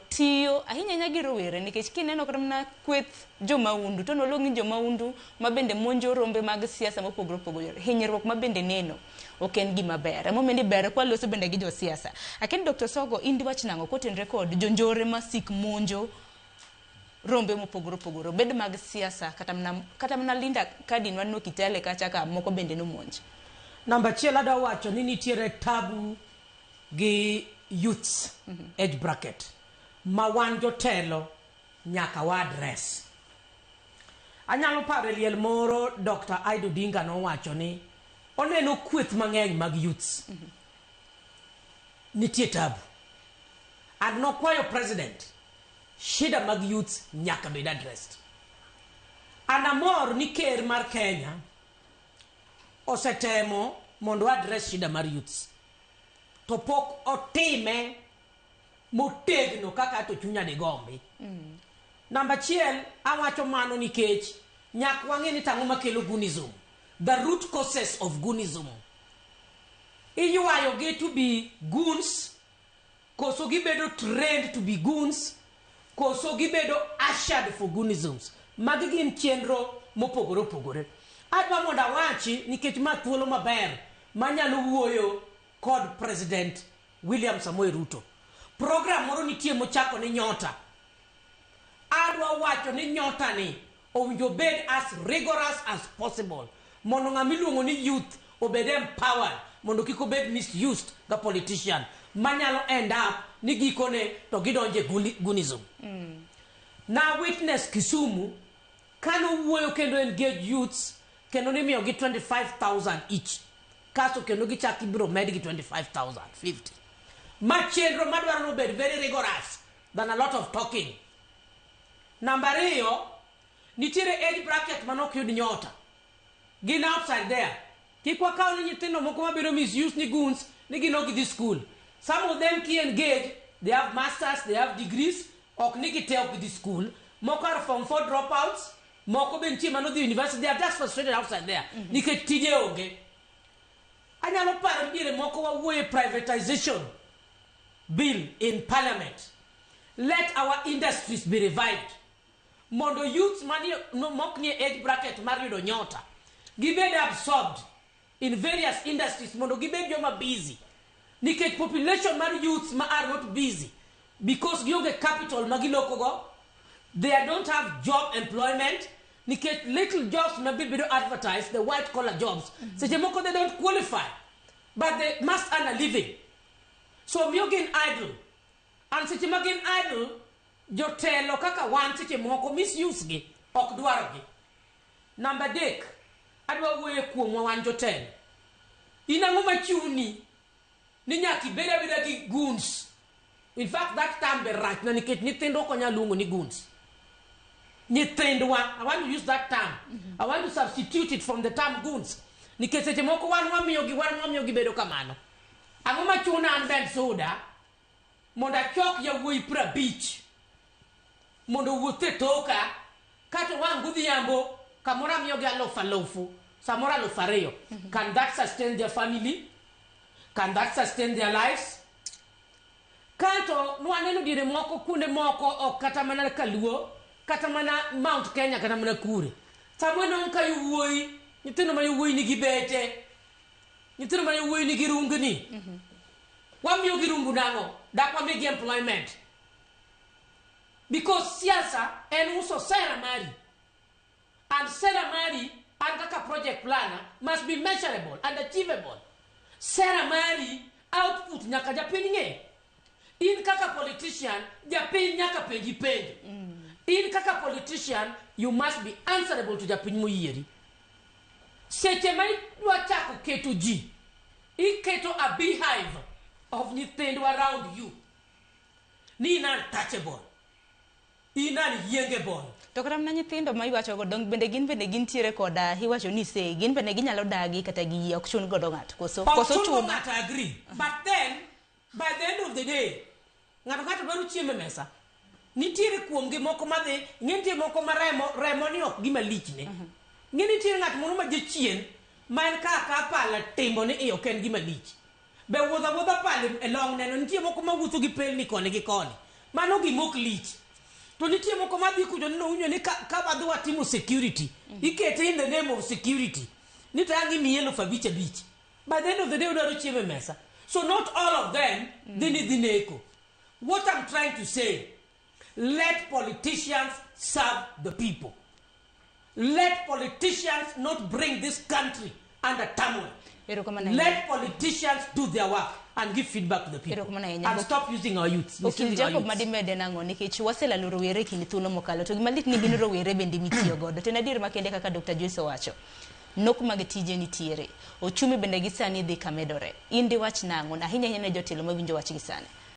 tiyo ahinya nya gi rowere nikech kineno kata mana kweth jomaundu to nolongi jomaundu mabende monjo rombe mag siasa mopogore opogore hinyruok mabende neno ok en gima ber emomendi ber kwa loso bende gi josiasa aken Dr. Sogo indi wach nango kotenre kod jonjore masik monjo rombe mopogore opogore bed mag siasa kata mana Linda Kadin wanno Kitale kacha ka moko bende no monj. Namba chiel ada wacho ni nitiere tabu gi youths age bracket ma wan jotelo nyaka wa address. Anyalo paro liel moro Dr. Aido Dinga no wacho ni oneno kweth mang'eny mag youths nitie tabu and no kwayo president shida mag youths nyaka bed addressed. Anamor ni ker mar Kenya osetemo mondo address shida mar youths to pok otime motegno kaka to chunya de gombi. Namba chiel awacho mano nikech nyak wang'e ni tang'o makelo gunism, the root causes of gunism. Iyuayo get to be goons, koso gibedo trained to be goons, koso gibedo ushered for goonisms. Magi gin chenro mopogore opogore. Adwa mondo awachi nikech ma thuolo maber manyalo wuoyo kod President William Samoei Ruto. Program moro nitie mochako ni Nyota. Adwa wacho ni Nyota ni owinjo bed as rigorous as possible mondo ng'ama iluongo ni youth obed empowered mondo kik obed misused ga politician manyalo end up ni gikone to gidonje goonism. Na witness Kisumu kano wuoyo kendo engage youths kendo ni miyo gi 25,000 each kaso kendo gichaki biro med gi 25,000 50 machenro madwaro no bed very rigorous than a lot of talking. Number 2 nitiere age bracket manok yud Nyota gin outside there kikwa kawo ni nyithindo moko mabiro misuse ni goons ni ginogi this school. Some of them ki engage, they have masters, they have degrees, ok ni gite ok this school. Moko are from 4 dropouts, moko ben chi mano the university, they are just frustrated outside there nikech tije onge. Anyalo paro dire moko wawuoye privatization bill in parliament. Let our industries be revived. Mondo youths mani no mokni age bracket mar yudo Nyota gibed absorbed in various industries mondo gibed joma busy. Nikech population mar youths ma are not busy because gionge capital magilokogo, they don't have job employment. Nikech little jobs may be advertised, the white collar jobs. Seche moko they don't qualify, but they must earn a living. So miyogin idle. And seche magin idle, jotelo kaka wan seche moko misuse gi ok dwaro gi. Number 3, adwa wuoye kuom wan jotelo. Inang'o machuni ni nyaki beda gi goons. In fact, that term be right na nikech nyithindo ok onyal luongo ni goons. Nyithindwa, I want to use that term. I want to substitute it from the term goons. Nikech seche moko wan wamiyo gi bedo kamano. Ang'o machuna an Ben Soda mondo achok yawuoyi 50 mondo wuothe toka kato wang' godhiambo kamoro amiyo gi alufu samoro 2,000. Can that sustain their family? Can that sustain their lives? Kanto nwaneno dire moko kunde moko ok kata mana Kaluo kata mana Mount Kenya kata mana Kure. Samweno nka yuwuoyi nyithindo ma yuwuoyi nigi bete, nyithindo ma yuwuoyi nigi rungni. Wamiyo gi rungu nang'o? Dak wamigi employment. Because siasa en uso sera mari. And sera mari and kaka project planner must be measurable and achievable. Sera mari output nyaka japiny ng'e. In kaka politician japiny nyaka penji. In kaka politician you must be answerable to japiny moyieri. Seche ma idwa chako keto ji, iketo a beehive of nyithindo around you. Ni untouchable. Yiengeable. To kata mana nyithindo ma iwacho go dong bende gin tiere koda hiwacho ni sei gin bende ginyalo dagi kata gi ok chun godo ng'at koso chun ng'at agree. But then by the end of the day ng'ato dwaro chiemo e mesa. Nitiere kuomgi moko madhi, nitie moko ma remo ni ok gima lichne. Nitiere ng'at moro ma jachien ma en kaka pala timbo ni iyo ok en gima lich. Be wuodha pale e long neno nitie moko ma wuotho gi pelni koni gi koni. mano gimok lich. To nitie moko madhi kujo no unyo ni ka wadhi watimo security, ikete in the name of security. Ni tangi mielo fabicha beach. By the end of the day udaro chieme mesa. So not all of them dineko. What I'm trying to say, let politicians serve the people. Let politicians not bring this country under turmoil. Let politicians do their work and give feedback to the people and stop using our youths. Okay, Jacob madimede nango nikech wasela rowere kini thuolo mokalo to gimalit ni gin rowere bende mitiyo godo. To nadir makende kaka Dr. Joyce owacho. Nok mag tije nitiere. Ochumi bende gisani dhi kamedore. Indi wach nango na hinya ne jotelo mawinjo wach gisani.